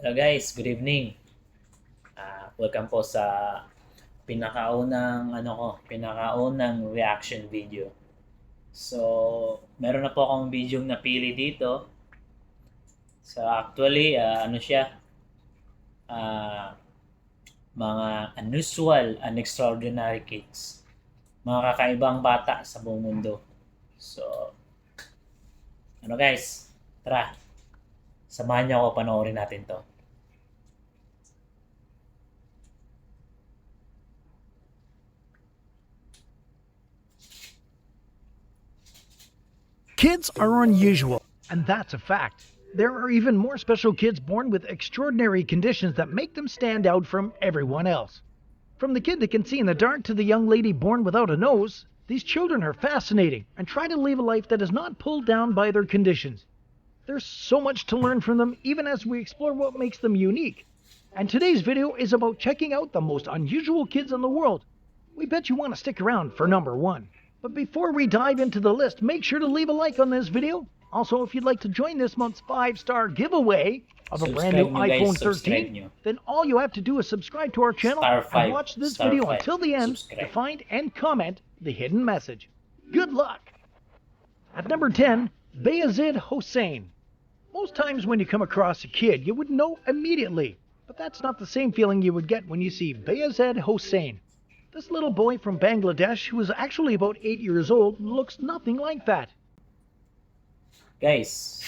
Hello guys, good evening. Welcome po sa pinakaunang reaction video. So, meron na po akong video napili dito. So, actually, ano siya? Ah, mga unusual and extraordinary kids. Mga kakaibang bata sa buong mundo. So, ano guys? Tara, samahan niyo ako panoorin natin to. Kids are unusual, and that's a fact. There are even more special kids born with extraordinary conditions that make them stand out from everyone else. From the kid that can see in the dark to the young lady born without a nose, these children are fascinating and try to live a life that is not pulled down by their conditions. There's so much to learn from them even as we explore what makes them unique. And today's video is about checking out the most unusual kids in the world. We bet you want to stick around for number 1. But before we dive into the list, make sure to leave a like on this video. Also, if you'd like to join this month's 5-star giveaway of a brand new iPhone 13, then all you have to do is subscribe to our channel and watch this video until the end to find and comment the hidden message. Good luck! At number 10, Bayezid Hossein. Most times when you come across a kid, you would know immediately, but that's not the same feeling you would get when you see Bayezid Hossein. This little boy from Bangladesh, who is actually about 8 years old, looks nothing like that. Guys,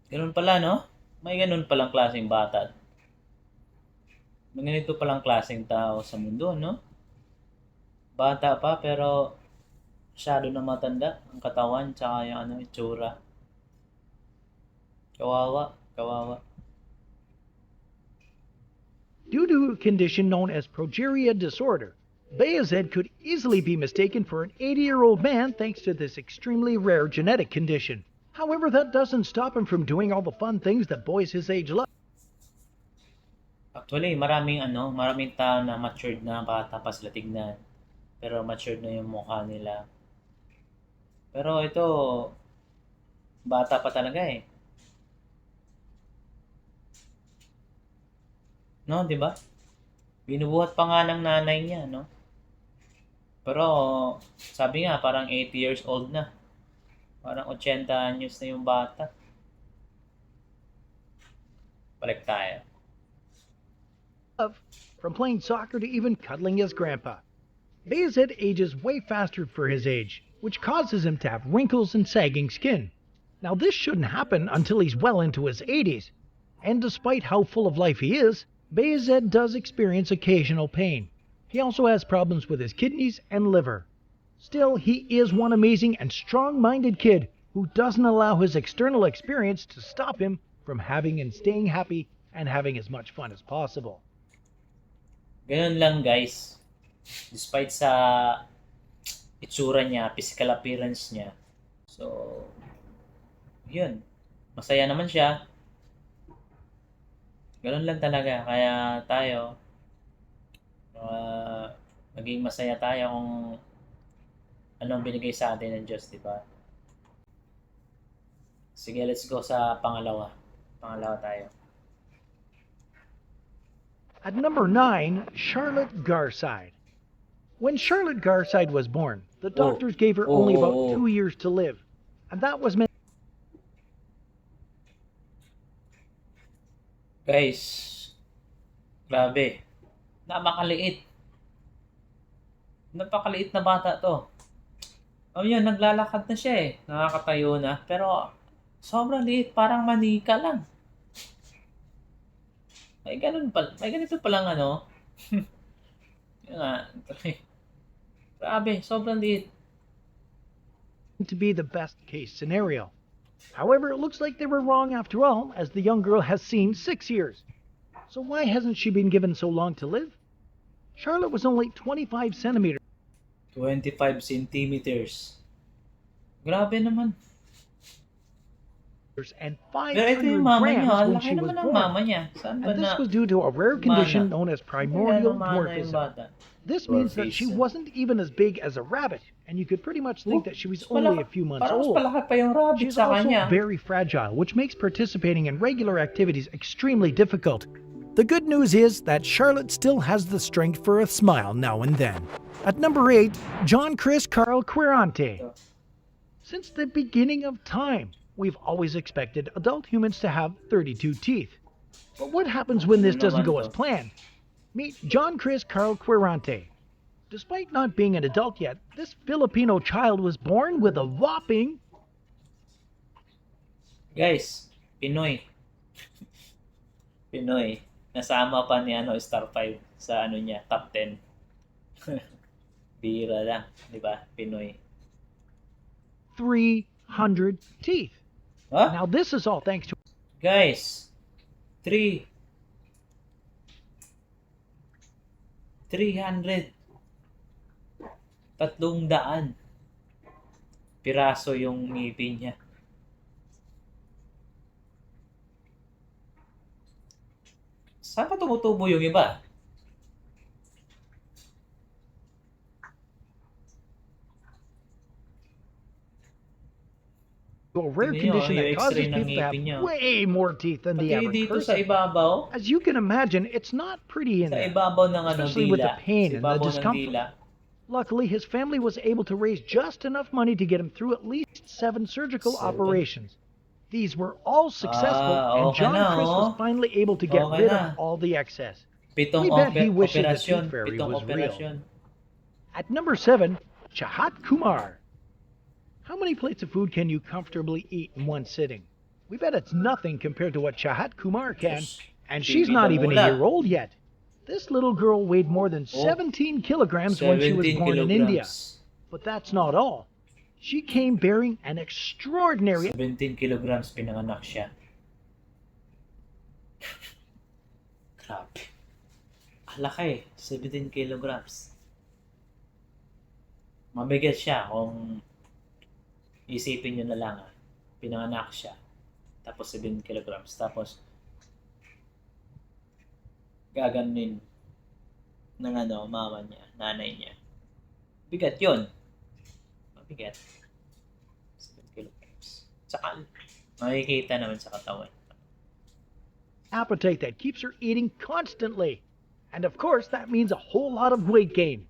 ganun pala, no? May ganun palang klaseng bata. May ganito palang klaseng tao sa mundo, no? Bata pa, pero masyado na matanda ang katawan, tsaka yung itsura. Kawawa, kawawa. Due to a condition known as progeria disorder, Bayezid could easily be mistaken for an 80-year-old man thanks to this extremely rare genetic condition. However, that doesn't stop him from doing all the fun things that boys his age love. Actually, maraming tao na matured na bata pa sila tignan. Pero matured na yung mukha nila. Pero ito, bata pa talaga eh. No, 'di ba? Binubuhat pa nga ng nanay niya, no? Pero sabi nga parang 80 years old na. Parang 80 anyos na yung bata. Balik tayo. From playing soccer to even cuddling his grandpa. Bayezid ages way faster for his age, which causes him to have wrinkles and sagging skin. Now this shouldn't happen until he's well into his 80s. And despite how full of life he is, Bayezid does experience occasional pain. He also has problems with his kidneys and liver. Still, he is one amazing and strong-minded kid who doesn't allow his external experience to stop him from having and staying happy and having as much fun as possible. Ganun lang guys. Despite sa itsura niya, physical appearance niya. So, yun. Masaya naman siya. Ganun lang talaga. Kaya tayo, maging masaya tayo kung anong binigay sa atin ng Diyos, di ba? Sige, let's go sa pangalawa. Pangalawa tayo. At number 9, Charlotte Garside. When Charlotte Garside was born, the doctors gave her only about 2 years to live. And that was meant. Guys, grabe. Napakaliit. Napakaliit na bata to. Oh, yun, naglalakad na siya eh. Nakakatayo na. Pero, sobrang liit. Parang manika lang. May ganito palang Yun nga. Grabe, sobrang liit. To be the best case scenario. However, it looks like they were wrong after all, as the young girl has seen 6 years. So why hasn't she been given so long to live? Charlotte was only 25 centimeters. 25 centimeters. Grabe naman. And Pero ito 500 yung mama niya. grams when Laki she was naman ng mama born. niya. Saan ba And this na? was due to a rare condition known as primordial Mana yung dwarfism. bata. This means that she wasn't even as big as a rabbit, and you could pretty much think that she was only a few months Parang mas old. malaki pa yung rabbit She's sa also kanya. very fragile, which makes participating in regular activities extremely difficult. The good news is that Charlotte still has the strength for a smile now and then. At number 8, John Chris Carl Quirante. Since the beginning of time, we've always expected adult humans to have 32 teeth. But what happens when this doesn't go as planned? Meet John Chris Carl Quirante. Despite not being an adult yet, this Filipino child was born with a whopping... Guys, Pinoy. Pinoy. Nasama pa ni Star 5 sa niya, top 10. Bira lang, di ba? Pinoy. 300 teeth. Huh? Now this is all thanks to... Guys, 300 300 piraso yung ngipin niya. Saan pa tumutubo yung iba? a rare Tingnan nyo, condition yung that causes X-ray ng people to have ngipin niya. way more teeth than the Pati average dito sa person. ibabaw, As you can imagine, it's not pretty in sa there, ibabaw ng especially with the dila. pain Sa and the ibabaw ng discomfort. dila. Luckily, his family was able to raise just enough money to get him through at least 7 surgical 7? operations. These were all successful, and okay John na, Chris was oh. finally able to get Okay rid na. of all the excess. Pitong We bet he wishes the operasyon. tooth fairy Pitong was real. operasyon. At number 7, Chahat Kumar. How many plates of food can you comfortably eat in one sitting? We bet it's nothing compared to what Chahat Kumar can, and she's not even a year old yet. This little girl weighed more than 17 kilograms when she was born in India. But that's not all. She came bearing an extraordinary... 17 kilograms pinanganak siya. Grabe. Laki, 17 kilograms. Mabigat siya kung isipin nyo na lang. Pinanganak siya. Tapos 7 kilograms. Tapos gaganin ng mama niya, nanay niya. Bigat yun. Mabigat. 7 kilograms. Saka, makikita naman sa katawan. appetite that keeps her eating constantly. And of course, that means a whole lot of weight gain.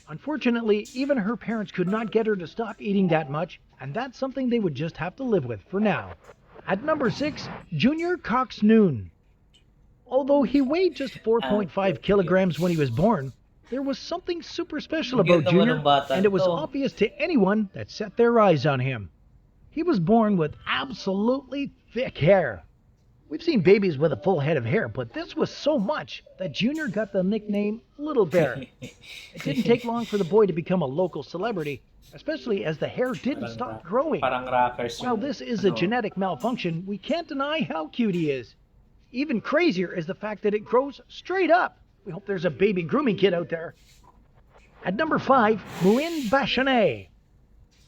Unfortunately, even her parents could not get her to stop eating that much, and that's something they would just have to live with for now. At number 6, Junior Cox Noon. Although he weighed just 4.5 kilograms when he was born, there was something super special about Junior, and it was obvious to anyone that set their eyes on him. He was born with absolutely thick hair. We've seen babies with a full head of hair, but this was so much that Junior got the nickname Little Bear. It didn't take long for the boy to become a local celebrity, especially as the hair didn't stop growing. While this is a genetic malfunction, we can't deny how cute he is. Even crazier is the fact that it grows straight up. We hope there's a baby grooming kit out there. At number 5, Muin Bachanet.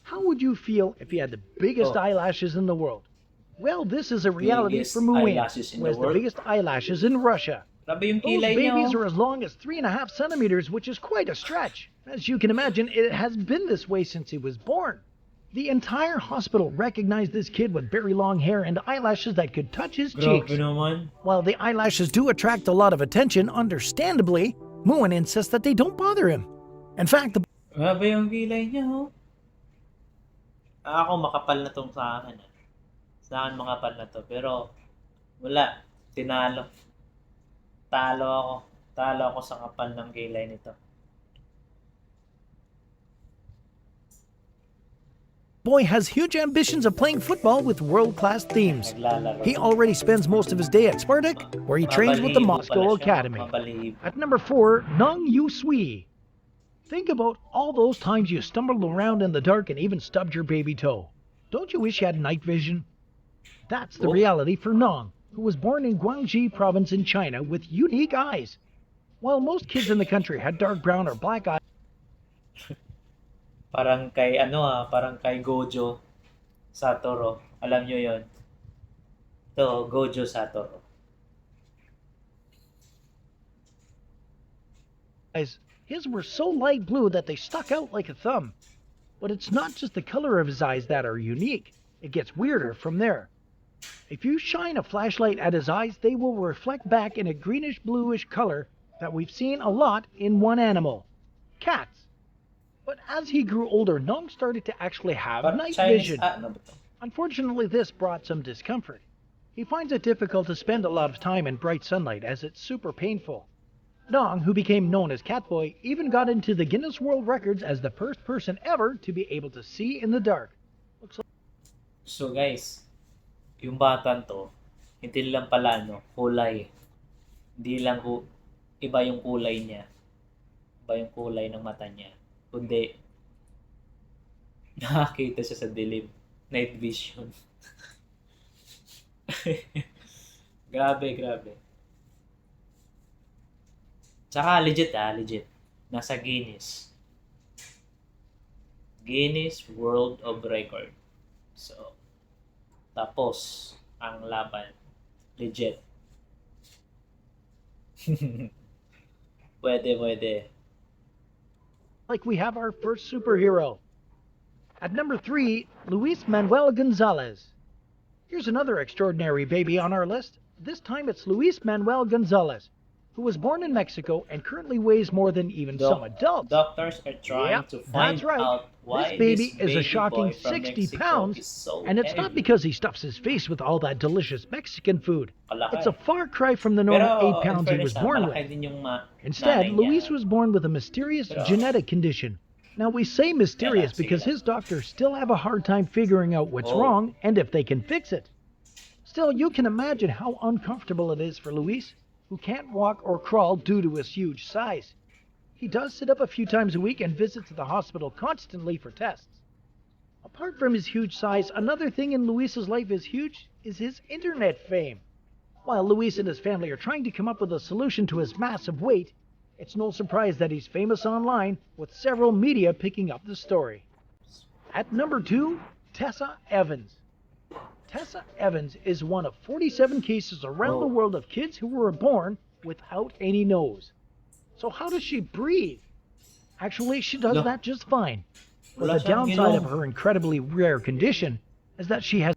How would you feel if you had the biggest eyelashes in the world? Well, this is a reality for Muin, who has the biggest eyelashes in Russia. Those babies are as long as 3.5 centimeters, which is quite a stretch. As you can imagine, it has been this way since he was born. The entire hospital recognized this kid with very long hair and eyelashes that could touch his cheeks. While the eyelashes do attract a lot of attention, understandably, Muin insists that they don't bother him. In fact, the... Grabe yung kilay niya, oh. Ako makapal na tong sa akin. Sa akin makapal na to. Pero, wala. Tinalo. Talo ako sa kapal ng kilay nito. Boy has huge ambitions of playing football with world-class teams. He already spends most of his day at Spartak, where he trains with the Moscow Academy. At number 4, Nong Yu Sui. Think about all those times you stumbled around in the dark and even stubbed your baby toe. Don't you wish you had night vision? That's the reality for Nong, who was born in Guangxi province in China with unique eyes. While most kids in the country had dark brown or black eyes, parang kay Gojo Satoru. Alam nyo yon. Ito, Gojo Satoru. His were so light blue that they stuck out like a thumb. But it's not just the color of his eyes that are unique. It gets weirder from there. If you shine a flashlight at his eyes, they will reflect back in a greenish-bluish color that we've seen a lot in one animal, cats. But as he grew older, Nong started to actually have Parang night Chinese, vision. ano ba to? Unfortunately, this brought some discomfort. He finds it difficult to spend a lot of time in bright sunlight as it's super painful. Nong, who became known as Catboy, even got into the Guinness World Records as the first person ever to be able to see in the dark. So guys, yung batang to, hindi lang pala kulay. Hindi lang iba yung kulay niya. Iba yung kulay ng mata niya. Kundi, nakakita siya sa dilim. Night vision. Grabe, grabe. Tsaka legit legit. Nasa Guinness. Guinness World of Record. So, tapos, ang laban. Legit. Pwede. Like we have our first superhero. At number 3, Luis Manuel Gonzalez. Here's another extraordinary baby on our list. This time it's Luis Manuel Gonzalez, who was born in Mexico and currently weighs more than even some adults. Doctors are trying to find That's right. out why This baby is a boy shocking from 60 Mexico pounds, is so and it's heavy. not because he stuffs his face with all that delicious Mexican food. Kalaki. It's a far cry from the normal Pero, 8 pounds he was born malaki with. din yung Instead, nanay niya. Luis was born with a mysterious genetic condition. Now, we say mysterious Sige because lang. his doctors still have a hard time figuring out what's wrong and if they can fix it. Still, you can imagine how uncomfortable it is for Luis, who can't walk or crawl due to his huge size. He does sit up a few times a week and visits the hospital constantly for tests. Apart from his huge size, another thing in Luis's life is huge is his internet fame. While Luis and his family are trying to come up with a solution to his massive weight, it's no surprise that he's famous online, with several media picking up the story. At number 2, Tessa Evans. Tessa Evans is one of 47 cases around the world of kids who were born without any nose. So how does she breathe? Actually, she does that just fine. But the downside of her incredibly rare condition is that she has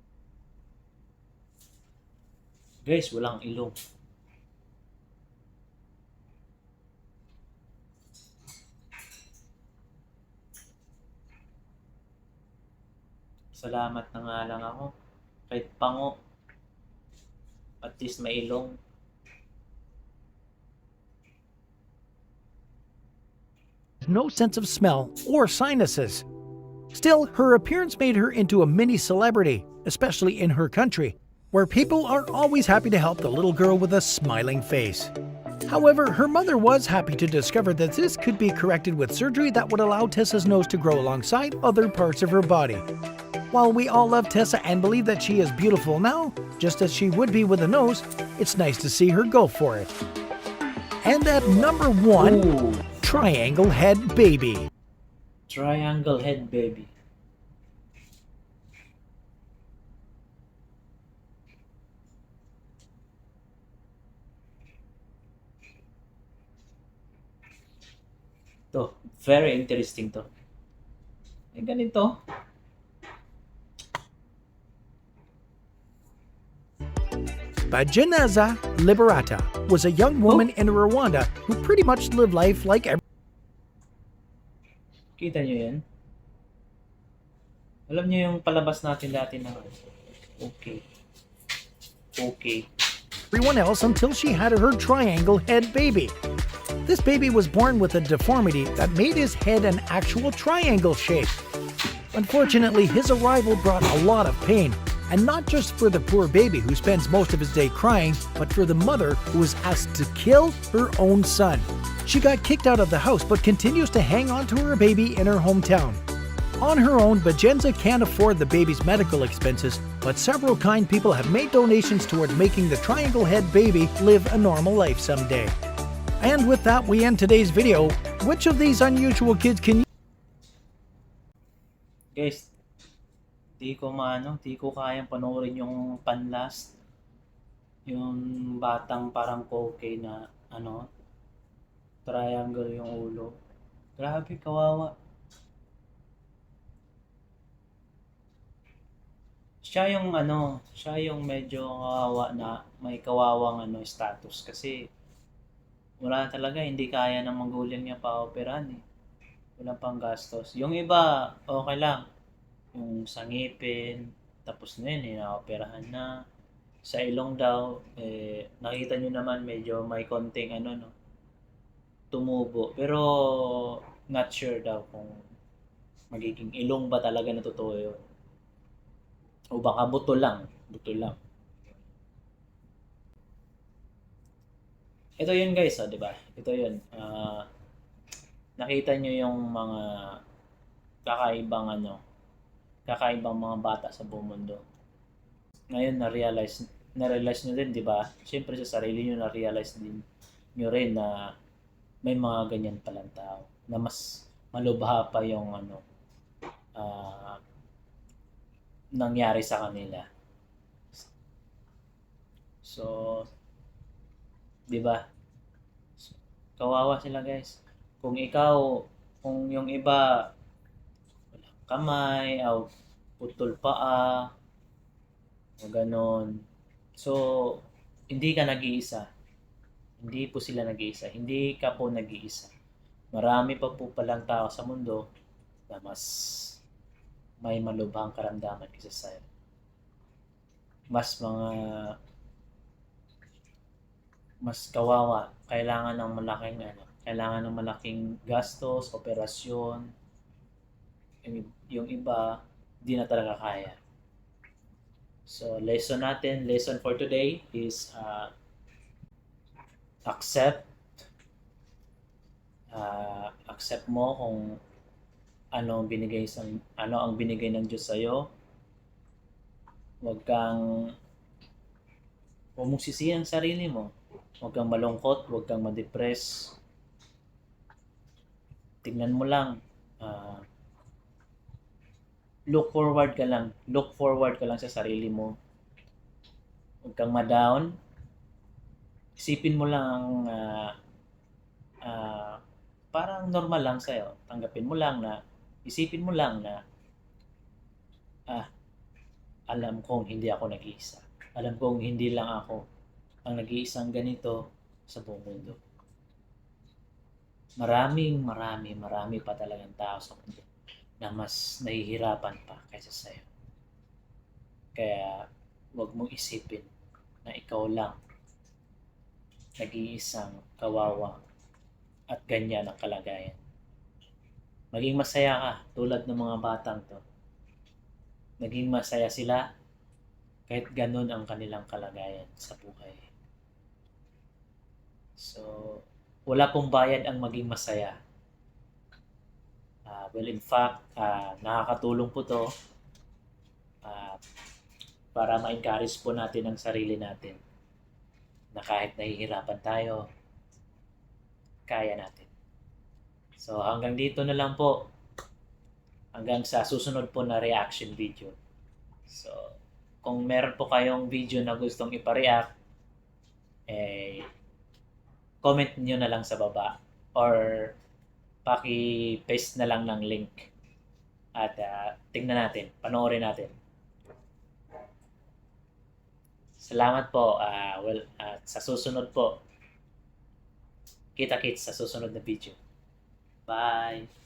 Guys, walang ilong. Salamat na nga lang ako. Kahit pango. At least may ilong. no sense of smell or sinuses. Still, her appearance made her into a mini celebrity, especially in her country, where people are always happy to help the little girl with a smiling face. However, her mother was happy to discover that this could be corrected with surgery that would allow Tessa's nose to grow alongside other parts of her body. While we all love Tessa and believe that she is beautiful now, just as she would be with a nose, it's nice to see her go for it. And at number 1, Ooh. Triangle Head Baby. Triangle Head Baby. To, very interesting to. Eh, ganito. Bajaneza Liberata was a young woman in Rwanda who pretty much lived life like every. Kita nyo yan? Alam nyo yung palabas natin dati na okay. Everyone else until she had her triangle head baby. This baby was born with a deformity that made his head an actual triangle shape. Unfortunately, his arrival brought a lot of pain, and not just for the poor baby who spends most of his day crying, but for the mother who was asked to kill her own son. She got kicked out of the house but continues to hang on to her baby in her hometown. On her own, Bajenza can't afford the baby's medical expenses, but several kind people have made donations toward making the triangle head baby live a normal life someday. And with that, we end today's video. Which of these unusual kids can you... Guys, di ko kayang panoorin yung panlast. Yung batang parang okay na Triangle yung ulo. Grabe, kawawa. Siya yung medyo kawawa na may kawawang status kasi wala talaga, hindi kaya ng magulang niya pa-operahan eh. Walang pang gastos. Yung iba, okay lang. Yung sa ngipin, tapos na yun, na-operahan na. Sa ilong daw, nakita nyo naman medyo may konting no, tumubo. Pero not sure daw kung magiging ilong ba talaga na totoo yun. O baka buto lang. Buto lang. Ito yun guys, di ba? Ito yun. Nakita nyo yung mga kakaibang kakaibang mga bata sa buong mundo. Ngayon na-realize nyo din, di ba? Siyempre sa sarili nyo na-realize din nyo rin na may mga ganyan palang tao na mas malubha pa yung ah, nangyari sa kanila. So, di ba? Kawawa sila guys. Kung ikaw, kung yung iba walang kamay, o putol paa, o ganon. So, hindi ka nag-iisa. Hindi po sila nag-iisa. Hindi ka po nag-iisa. Marami pa po palang tao sa mundo na mas may malubhang karamdaman kaysa sa'yo. Mas kawawa. Kailangan ng malaking gastos, operasyon. Yung iba, di na talaga kaya. So, lesson for today is accept mo kung ano ang binigay ng Diyos sa iyo. Huwag mong sisihin ang sarili mo. Huwag kang malungkot, huwag kang ma-depress. Tignan mo lang, look forward ka lang sa sarili mo. Huwag kang ma-down. Isipin mo lang ang parang normal lang sa'yo. Isipin mo lang na alam kong hindi ako nag-iisa. Alam kong hindi lang ako ang nag-iisang ganito sa buong mundo. Marami pa talagang tao sa mundo na mas nahihirapan pa kaysa sa'yo. Kaya huwag mong isipin na ikaw lang nag-iisang kawawa at ganyan ang kalagayan. Maging masaya ka tulad ng mga batang to. Maging masaya sila kahit ganun ang kanilang kalagayan sa buhay. So, wala pong bayad ang maging masaya. Well, in fact, nakakatulong po to para ma-encourage po natin ang sarili natin na kahit nahihirapan tayo, kaya natin. So, hanggang dito na lang po. Hanggang sa susunod po na reaction video. So, kung meron po kayong video na gustong ipareact, comment nyo na lang sa baba or paki-paste na lang ng link at tingnan natin, panoorin natin. Salamat po. At sa susunod po, kita-kits sa susunod na video. Bye!